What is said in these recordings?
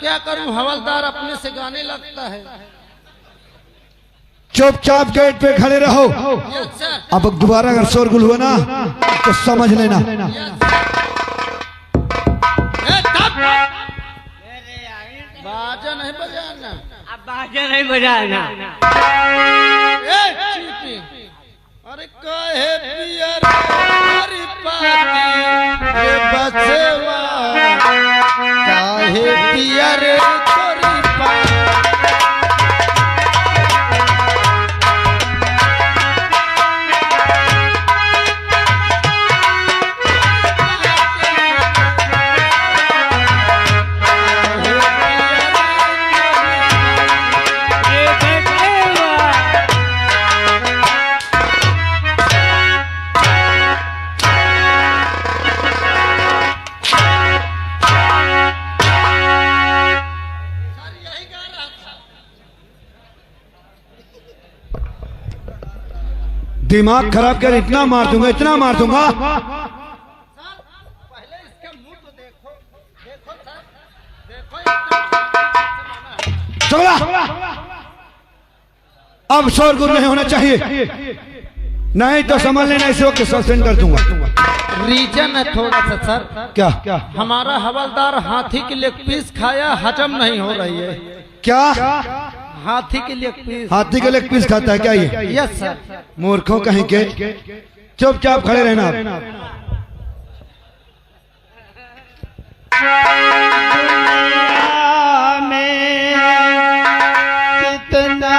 क्या करूं, हवलदार अपने से गाने लगता है। चुपचाप गेट पे खड़े रहो। अब दोबारा अगर शोरगुल हुआ ना तो समझ लेना। बाजा नहीं बजाना, अब बाजा नहीं बजाना। अरे काहे पियर हमारी पाती ये बचवा, काहे पियर तोरी पाती। दिमाग खराब कर, इतना मार दूंगा, इतना मार दूंगा। पहले इसका मुंह तो देखो, देखो सर, देखो। चला, अब शोरगुल नहीं होना चाहिए, नहीं तो समझ लेना इस वक्त सस्पेंड कर दूंगा। रीजन है थोड़ा सा सर। क्या? हमारा हवलदार हाथी की लेग पीस खाया, हजम नहीं हो रही है। क्या? हाथी की लेग पीस। हाथी के लेग पीस खाता है क्या ये? Yes sir. मूर्खों कहीं के, चुपचाप खड़े रहना। कितना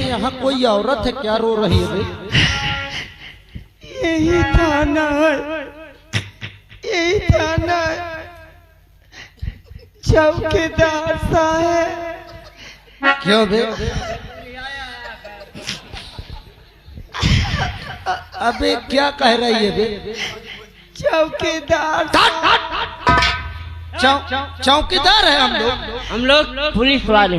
यहाँ कोई औरत है क्या रो रही है? यही थाना है, यही थाना है। चौकीदार साहब। क्यों बे? अबे क्या कह रही है बे? चौकीदार। चौकीदार है हम लोग पुलिस वाले।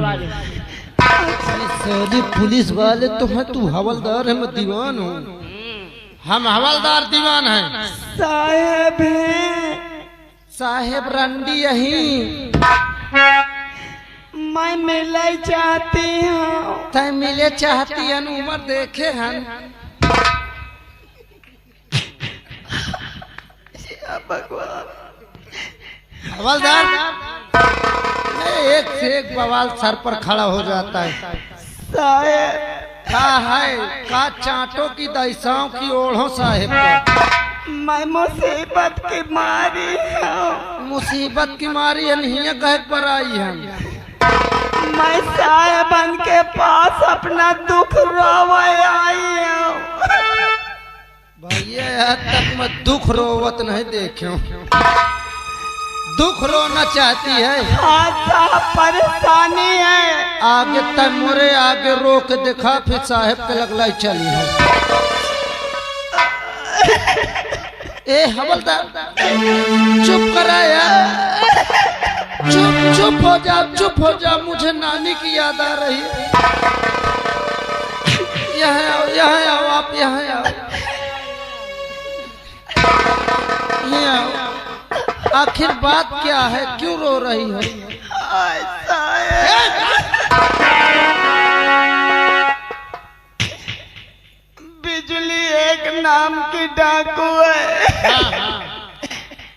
साले पुलिस वाले तो है, तू हवलदार है, मैं दीवान हूँ। हम हवलदार दीवान हैं। साहेब हैं। साहेब रंडी यही। मैं मिले चाहती हूँ। तय मिले चाहती है, उम्र देखे हैं। भगवान। हवलदार एक से एक बवाल सर पर खड़ा हो जाता है। साहेब क्या है? का चाटों की दैसाओं की ओढ़ो साहेब का। मैं मुसीबत की मारी हूँ। मुसीबत की मारी नहीं है, कह पर आई है। मैं साहेबन के पास अपना दुख रोवे आई हूँ। भैया यहाँ तक मैं दुख रोवत नहीं देखूं। दुख रोना चाहती है। परेशानी है। आगे तक मोरे आगे रोक देखा, फिर साहेब के लगलाई चली है। ए हवलदार चुप करा यार, चुप हो जा, चुप हो जा। मुझे नानी की याद आ रही है। यहाँ आओ, यहाँ आओ, आप यहाँ आओ, यहाँ आओ। आखिर बात क्या है, क्यों रो रही हो? बिजली एक नाम की डाकू है।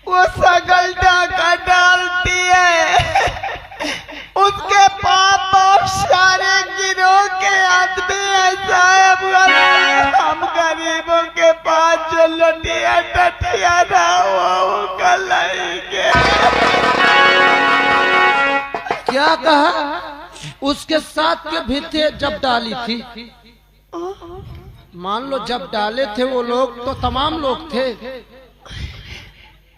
वो सगल डाका डालती है। उसके पास बहुत सारे गिरोह के आदमी ऐसा है, हम गरीबों के पास जो लटिया टटिया रहा वो कलाएंगे। क्या कहा? उसके साथ के भी थे जब डाली थी? मान लो जब डाले थे वो लोग तो तमाम लोग थे।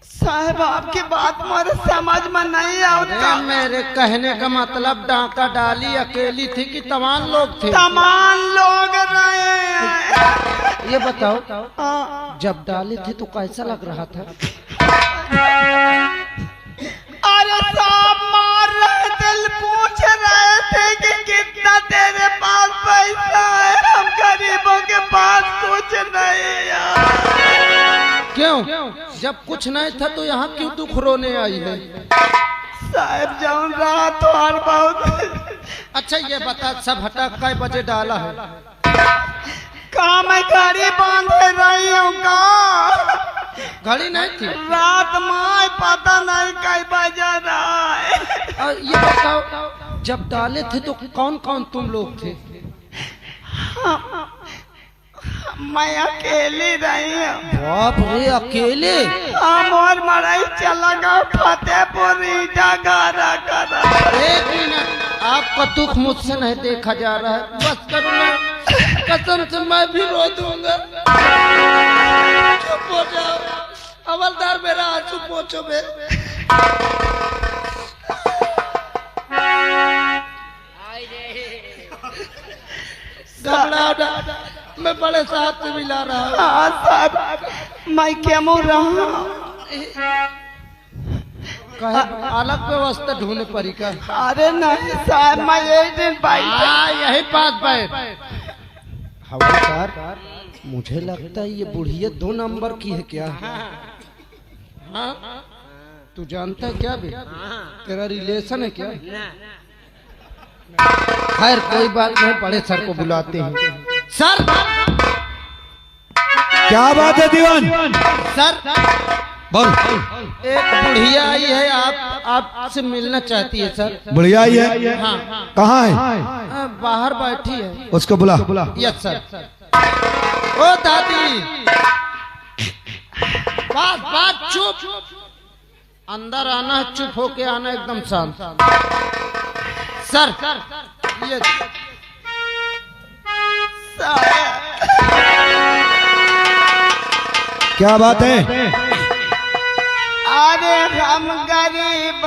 साहब आपकी बात मेरे समझ में नहीं आता। मेरे कहने का मतलब डाका डाली अकेली थी कि तमाम लोग थे? तमाम लोग रहे। ये बताओ जब डाली थी तो कैसा लग रहा था? अरे साहब मार रहे दिल पूछ रहे थे कि कितना तेरे पास पैसा है, हम गरीबों के पास कुछ नहीं यार। क्यों? जब कुछ नहीं था तो यहाँ क्यों दुख रोने आई है? साहब जाऊं रहा तो हर बहुत। अच्छा ये बता सब हटा कै बजे डाला है? कहाँ मैं गाड़ी बांधे रही हूँ का? घड़ी नहीं थी? रात में पता नहीं कई बजा रहा है। और ये बताओ जब डाले थे तो कौन कौन तुम लोग थे? मैं अकेली रही हूँ। बाप रे अकेले? हम और मराई चला गया फतेहपुर ईटा गारा करा। एक मिनट, आपका दुख मुझसे नहीं देखा जा रहा है, बस करुणा कसम से मैं भी रो दूंगा। चुप हो जाओ हवलदार, मेरा आंसू पोंछो बे। घबराओ ना, मैं बड़े साहब से मिला रहा हूँ। हाँ साहब मैं क्यों रहा? कहे अलग व्यवस्था ढूंढने पड़ी का? अरे नहीं साहब मैं एक दिन यही पास बैठ। हवलदार मुझे लगता है ये बुढ़िया 2 नंबर की है क्या? हाँ? तू जानता है क्या बे? तेरा रिलेशन है क्या? खैर कोई बात नहीं, बड़े सर को बुलाते हैं। सर क्या बात है दीवान? सर बोल। एक बुढ़िया आई है, आपसे मिलना चाहती है सर। बढ़िया ही है? हाँ। कहाँ है? बाहर बैठी है। उसको बुला। Yes sir. ओ दादी बात चुप, अंदर आना है, चुप होके आना, एकदम शांत। सर ये क्या बात है? अरे हम गरीब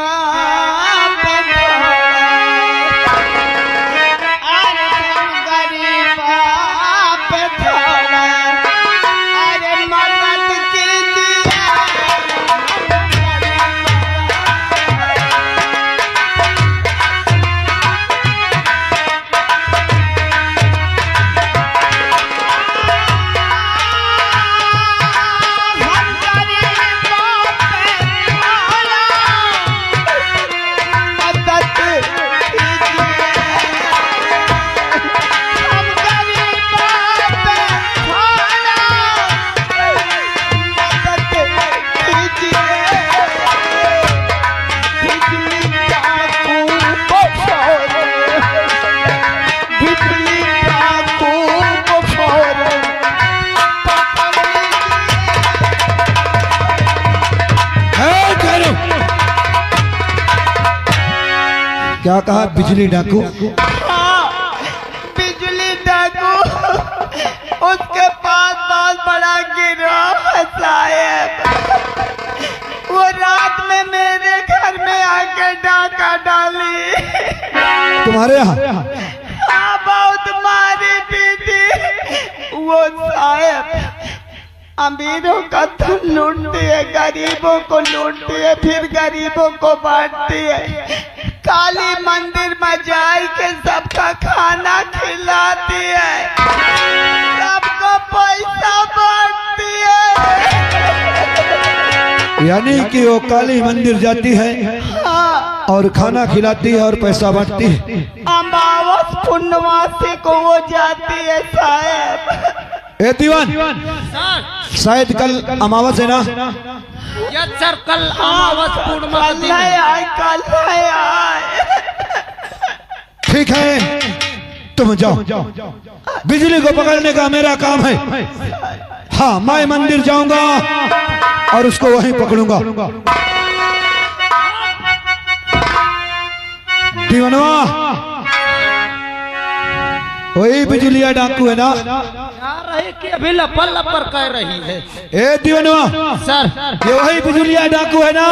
क्या कहा? बिजली डाकू? बिजली डाकू उसके पास बहुत बड़ा गिरोह है साहब। वो रात में मेरे घर में आके डाका डाली। तुम्हारे यहाँ? हाँ बहुत मारी पीटी। वो साहब अमीरों का तो लूटती है, गरीबों को लूटती है, फिर गरीबों को बांटती है। काली मंदिर में जाए के सबका खाना खिलाती है, सबको पैसा बांटती है। यानी कि वो काली मंदिर जाती है हाँ। और खाना खिलाती है और पैसा बांटती है। अमावस पुण्यवासी को वो जाती है साहब। ए दीवान, सर शायद कल अमावस है ना? यस सर, कल अमावस पूर्णिमा का दिन है। कल है। ठीक है, तुम जाओ, बिजली को पकड़ने का मेरा काम है। हाँ, मैं मंदिर जाऊंगा और उसको वहीं पकड़ूंगा। दीवानवा, वही बिजलिया डाकू है ना? रही कि अभी लपर लपर कह रही है। ए दीवानवा सर, ये वही बिजलिया डाकू है ना,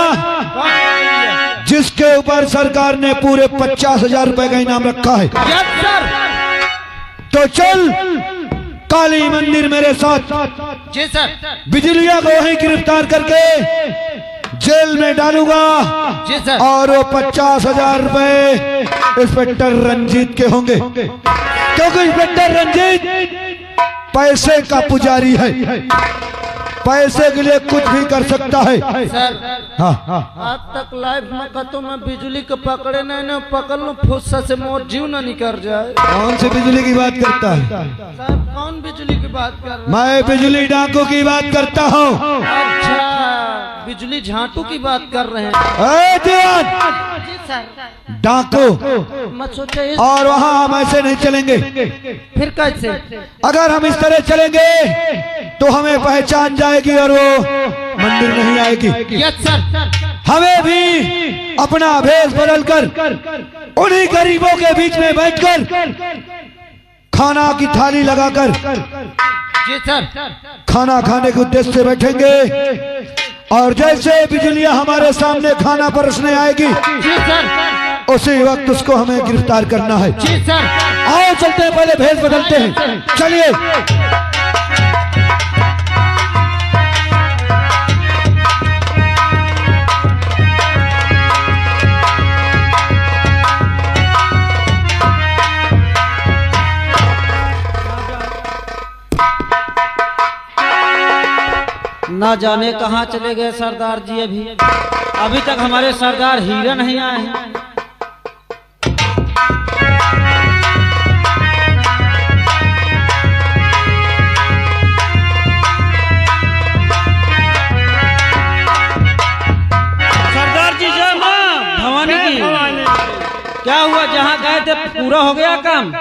जिसके ऊपर सरकार ने पूरे 50,000 रुपए का इनाम रखा है? Yes sir. तो चल काली मंदिर मेरे साथ। जी सर। बिजलिया को वहीं गिरफ्तार करके जेल में डालूंगा। जी सर। और वो 50,000 रुपए इंस्पेक्टर रंजीत के होंगे, क्योंकि इंस्पेक्टर रंजीत पैसे का पुजारी है, पैसे के लिए कुछ भी कर सकता है। सर, हाँ, आज तक लाइफ में कतो मैं बिजली को पकड़े नहीं पकड़ लूं, फुस्सा से मोर जीव न निकल जाए। कौन सी बिजली की बात करता है? साहब, कौन बिजली की बात कर रहे? मैं बिजली डाकू की बात करता हूँ। अच्छा, बिजली झांटू की बात कर रहे हैं। ए दीवान, जी सर। डाकू, मत सोचे। और वहाँ हम ऐसे नहीं चलेंगे। फिर कैसे? अगर हम इस तरह चलेंगे तो हमें पहचान जाएगी और वो मंदिर नहीं आएगी। Yes sir. हमें भी अपना भेष बदलकर उन्हीं गरीबों के बीच में बैठकर खाना की थाली लगाकर जी सर। खाना खाने के उद्देश्य से बैठेंगे, और जैसे बिजलियां हमारे सामने खाना परोसने आएगी, जी सर, उसी वक्त उसको हमें गिरफ्तार करना है। जी सर। आओ चलते हैं, पहले भेष बदलते हैं, चलिए। ना जाने कहाँ चले गए सरदार जी। अभी तक हमारे सरदार हीरा नहीं आए हैं। सरदार जी जय मां भवानी की। क्या हुआ, जहाँ गए थे पूरा हो गया काम?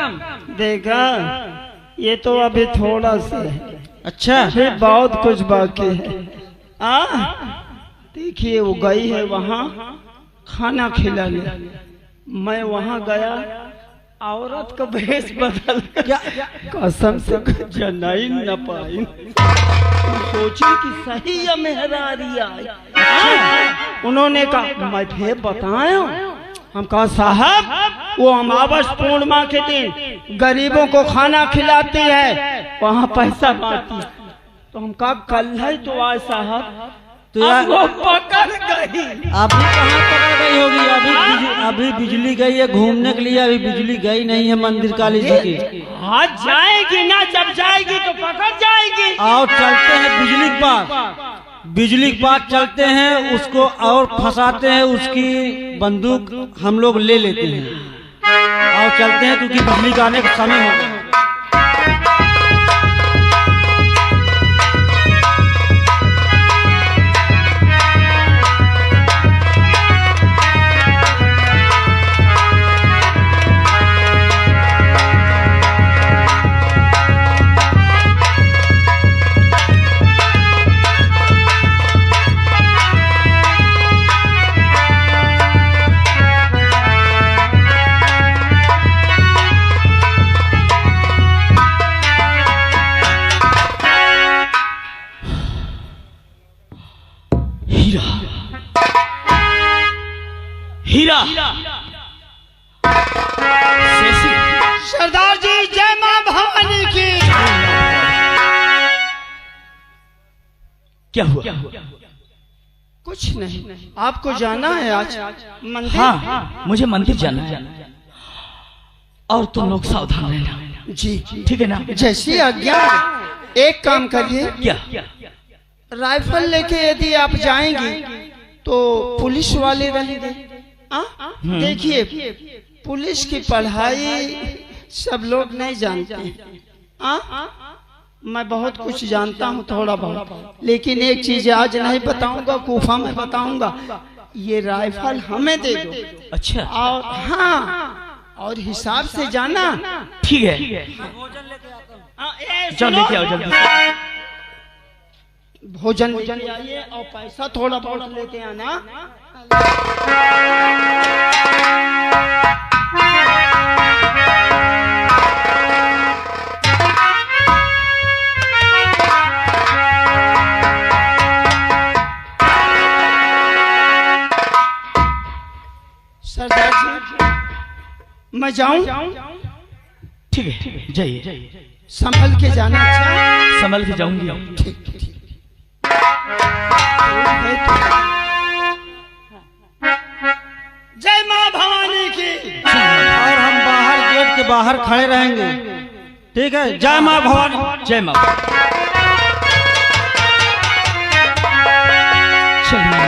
देखा, ये तो अभी थोड़ा सा है। अच्छा, फिर बहुत कुछ बाकी है। देखिए, वो गई है वहाँ खाना खिलाने। मैं वहाँ गया, औरत का भेष बदल क्या? कसम से जना ही न पाई। सोची कि सही है मेहरारिया। उन्होंने कहा, मैं फिर बताया। हम कहा, साहब वो अमावस पूर्णिमा के दिन गरीबों को खाना खिलाती है, वहाँ पैसा बांटती। तो हम कहा, कल है तो आज साहब। तो यार वो पकड़ गई। अभी कहाँ पकड़ गई होगी? अभी बिजली गई है घूमने के लिए, अभी बिजली गई नहीं है मंदिर काली जी की। हाँ, जाएगी ना, जब जाएगी तो पकड़ जाएगी। आओ चलते हैं बिजली के पास, बिजली के पास चलते हैं, उसको और फंसाते हैं, उसकी बंदूक हम लोग ले लेते हैं। आओ चलते हैं, क्योंकि बिजली का आने का समय हो गया। हीरा, सरदार जी जय मां भवानी की। क्या हुआ? कुछ नहीं, आपको जाना है आज मंदिर? हाँ, मुझे मंदिर जाना है, और तुम लोग सावधान रहना। जी, ठीक है ना? जैसी आज्ञा। एक काम करिए, क्या? राइफल लेके यदि आप जाएंगी तो पुलिस वाले रहेंगे। देखिए, पुलिस की पढ़ाई सब लोग नहीं जानते हैं। मैं बहुत कुछ जानता हूँ थोड़ा बहुत, लेकिन एक चीज आज नहीं बताऊंगा, कूफा में बताऊंगा। ये राइफल हमें दे दो। अच्छा और हाँ, और हिसाब से जाना। ठीक है, जाओ लेके आओ जल्दी। भोजन लेके आइए और पैसा थोड़ा बहुत लेके आना। सरदार जी मैं जाऊं? ठीक है जाइए, संभल के जाना। अच्छा संभल के जाऊंगी। ठीक ठीक। जय मां भवानी की। और हम बाहर गेट के बाहर खड़े रहेंगे। ठीक है, जय माँ भवानी। जय माँ। चल माँ।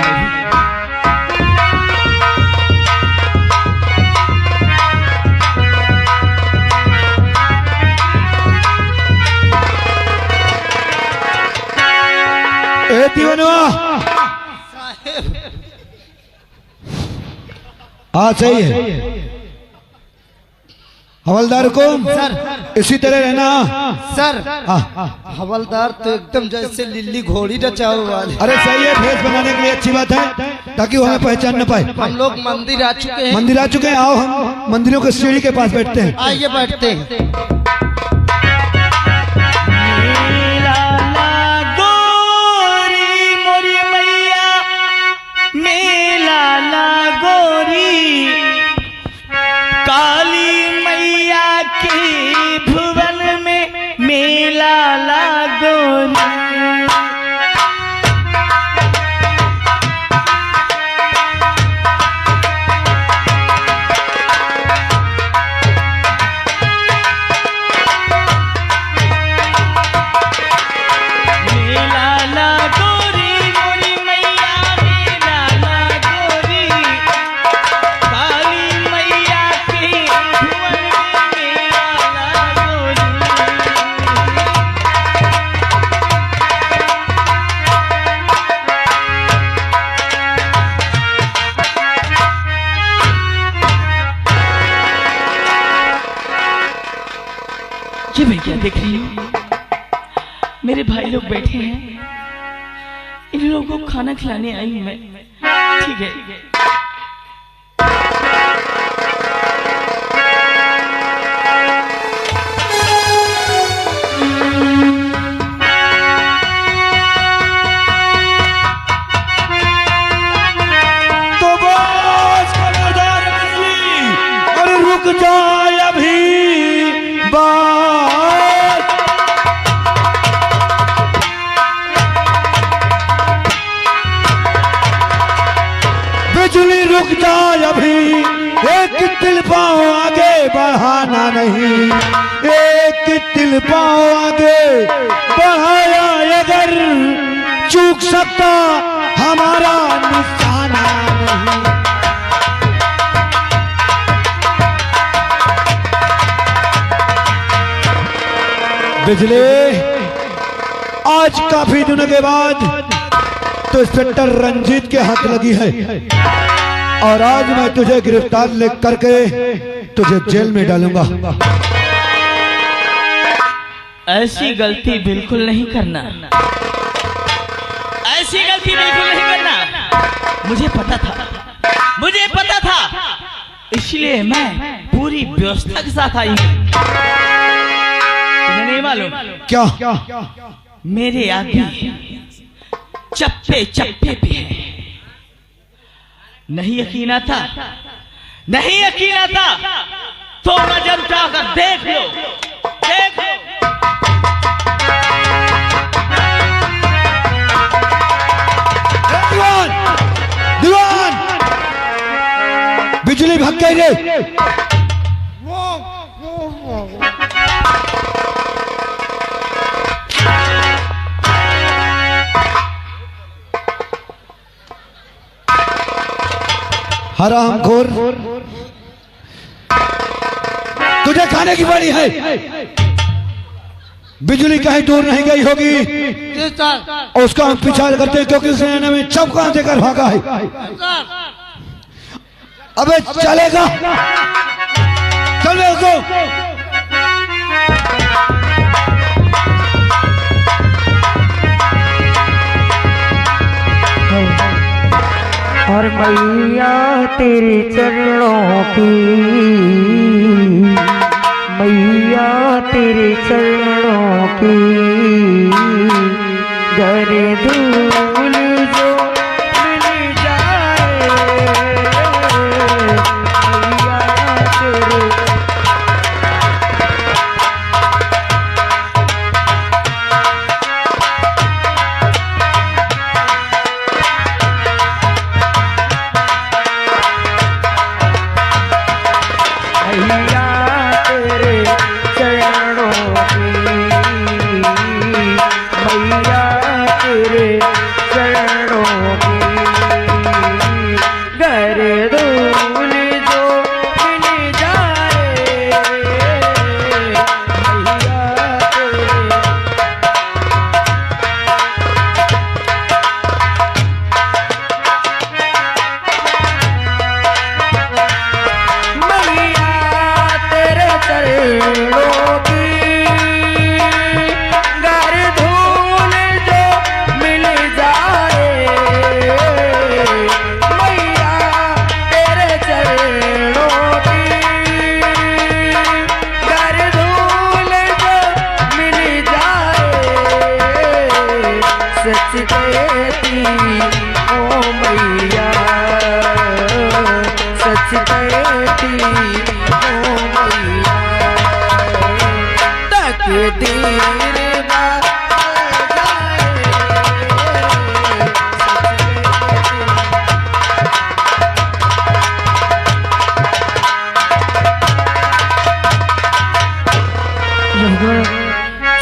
दीवानवा हाँ सही है। हवलदार को इसी तरह रहना। सर हाँ हवलदार तो एकदम जैसे लिल्ली घोड़ी रचा हुआ है। अरे सही है, भेष बनाने के लिए अच्छी बात है ताकि वो हमें पहचान न पाए। हम लोग मंदिर आ चुके हैं। मंदिर आ चुके हैं, आओ हम मंदिरों के सीढ़ी के पास बैठते हैं। आइए बैठते हैं। ये मैं क्या देख रही हूँ? मेरे भाई लोग बैठे हैं, इन लोगों को खाना खिलाने आई हूँ मैं। ठीक है। तो बस खबरदार अरे रुक जाए अभी बात। बिजली रुक जाए अभी, एक तिल पाँव आगे बढ़ाना नहीं। एक तिल पाँव आगे बढ़ाया अगर चूक सकता हमारा निशाना नहीं। बिजली आज काफी दिनों के बाद तो इंस्पेक्टर रंजीत के हाथ लगी है और आज मैं तुझे गिरफ्तार ले करके तुझे जेल में डालूंगा। ऐसी गलती बिल्कुल नहीं करना, ऐसी गलती बिल्कुल नहीं करना। मुझे पता था, मुझे पता था, इसलिए मैं पूरी व्यवस्था के साथ आई हूँ। तुम्हें नहीं मालूम क्या? मेरे आदमी चप्पे चप्पे पे है। नहीं यकीन आता, नहीं यकीन आता तो नजर उठाकर देख लो, देख लो। दीवान, दीवान, बिजली भाग गई रे। हरामखोर, तुझे खाने की पड़ी है। बिजली कहीं दूर नहीं गई होगी जी सर। और उसका हम पीछा करते हैं क्योंकि उसने हमें चौका देकर भागा है। सर अबे चलेगा, चल उसको। और मैया तेरे चरणों की, मैया तेरे चरणों की गरे धूल जो मिल जाए, मैया तेरे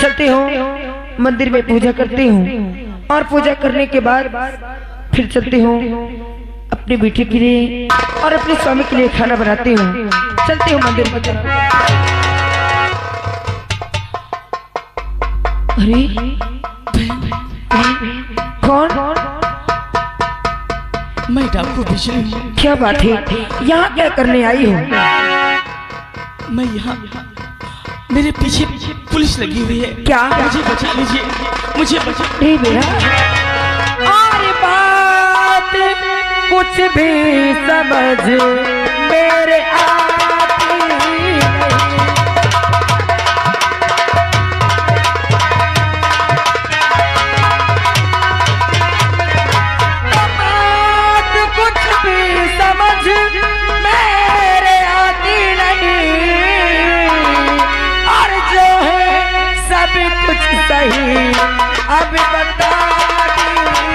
चलती हूँ, मंदिर में पूजा करती हूँ और पूजा करने के बाद फिर चलती हूँ अपनी बेटी के लिए और अपने स्वामी के लिए खाना बनाती हूँ। चलती हूँ मंदिर में। अरे कौन? मैं डाकू बिजली हूँ। क्या बात है, यहाँ क्या करने आई हो? मैं यहाँ, मेरे पीछे पुलिस लगी हुई है। क्या? मुझे बचा लीजिए, मुझे बचा। नहीं बेटा, और बात कुछ भी समझ मेरे आती नहीं। बात कुछ भी समझ मेरे आती नहीं, और जो है सब कुछ सही अब बता दीजिए।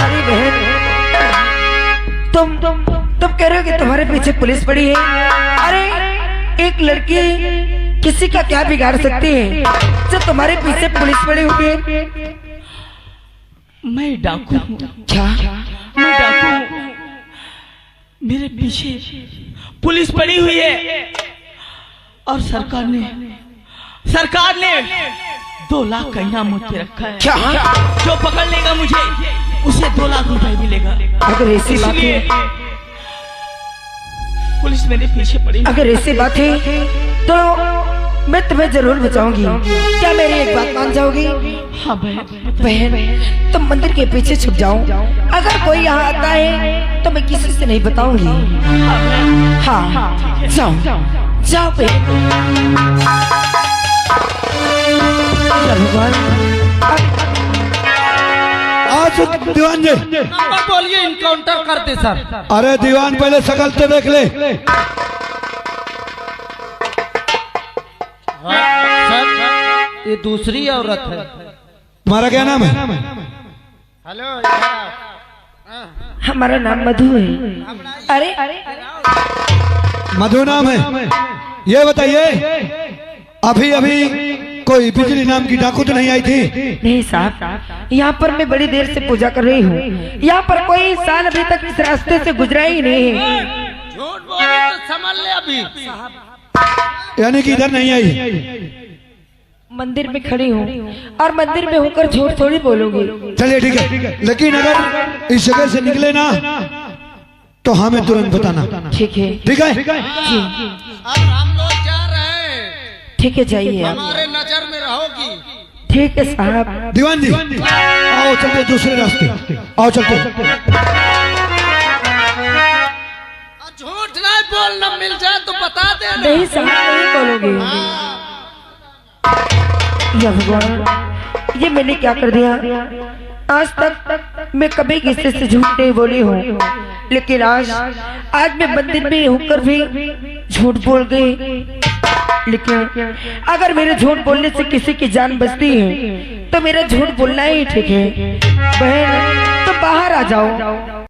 अरे बहन, तुम कह रहे हो कि तुम्हारे पीछे पुलिस पड़ी है? अरे एक लड़की किसी का क्या बिगाड़ सकती है जो तुम्हारे पीछे पुलिस पड़ी हुई है? मैं डाकू हूँ। क्या? मैं डाकू हूँ, मेरे पीछे पुलिस पड़ी हुई है और सरकार ने 2 लाख का इनाम मुझ पे रखा है। क्या? जो पकड़ लेगा मुझे उसे 2 लाख रुपए मिलेगा। अगर ऐसी बात है, पुलिस मेरे पीछे पड़ी। अगर ऐसी बात है तो मैं तुम्हें जरूर बचाऊंगी। क्या मेरी एक बात मान जाओगी? हाँ बहन। बहन, तुम मंदिर के पीछे छुप जाओ। अगर कोई यहाँ आता है तो मैं किसी से नहीं बताऊंगी। हाँ, जाओ जाओ बहन। आज दीवान जी, नंबर बोलिए, इनकाउंटर करते सर। अरे दीवान पहले शकल तो देख ले। सर ये दूसरी औरत है। तुम्हारा क्या नाम है? हेलो, हमारा नाम मधु है। अरे मधु नाम है। ये बताइए, अभी अभी कोई बिजली नाम की डाकू तो नहीं आई थी? नहीं साहब, यहाँ पर मैं बड़ी देर से पूजा कर रही हूँ। यहाँ पर कोई इंसान अभी तक इस रास्ते से गुजरा ही नहीं है। झूठ बोली तो समझ ले अभी। यानी कि इधर नहीं आई? मंदिर में खड़ी हूँ और मंदिर में होकर झूठ थोड़ी बोलूंगी। चलिए ठीक है, लेकिन अगर इस जगह से निकले ना तो हमें तुरंत बताना। ठीक है। ठीक है जी अब हम लोग जा रहे हैं, ठीक है, जाइए आप। हमारे नजर में रहोगी। ठीक है साहब। दीवान जी आओ चलते दूसरे रास्ते, आओ चलते। झूठ नहीं बोलना, मिल जाए तो बता देना। नहीं साहब, नहीं बोलोगे। या भगवान, ये मैंने क्या कर दिया? आज तक मैं कभी किसी से झूठ नहीं बोली हूँ, लेकिन आज मैं मंदिर में होकर भी झूठ बोल गई। लेकिन अगर मेरे झूठ बोलने से किसी की जान बचती है तो मेरा झूठ बोलना ही ठीक है। बहन तो बाहर आ जाओ।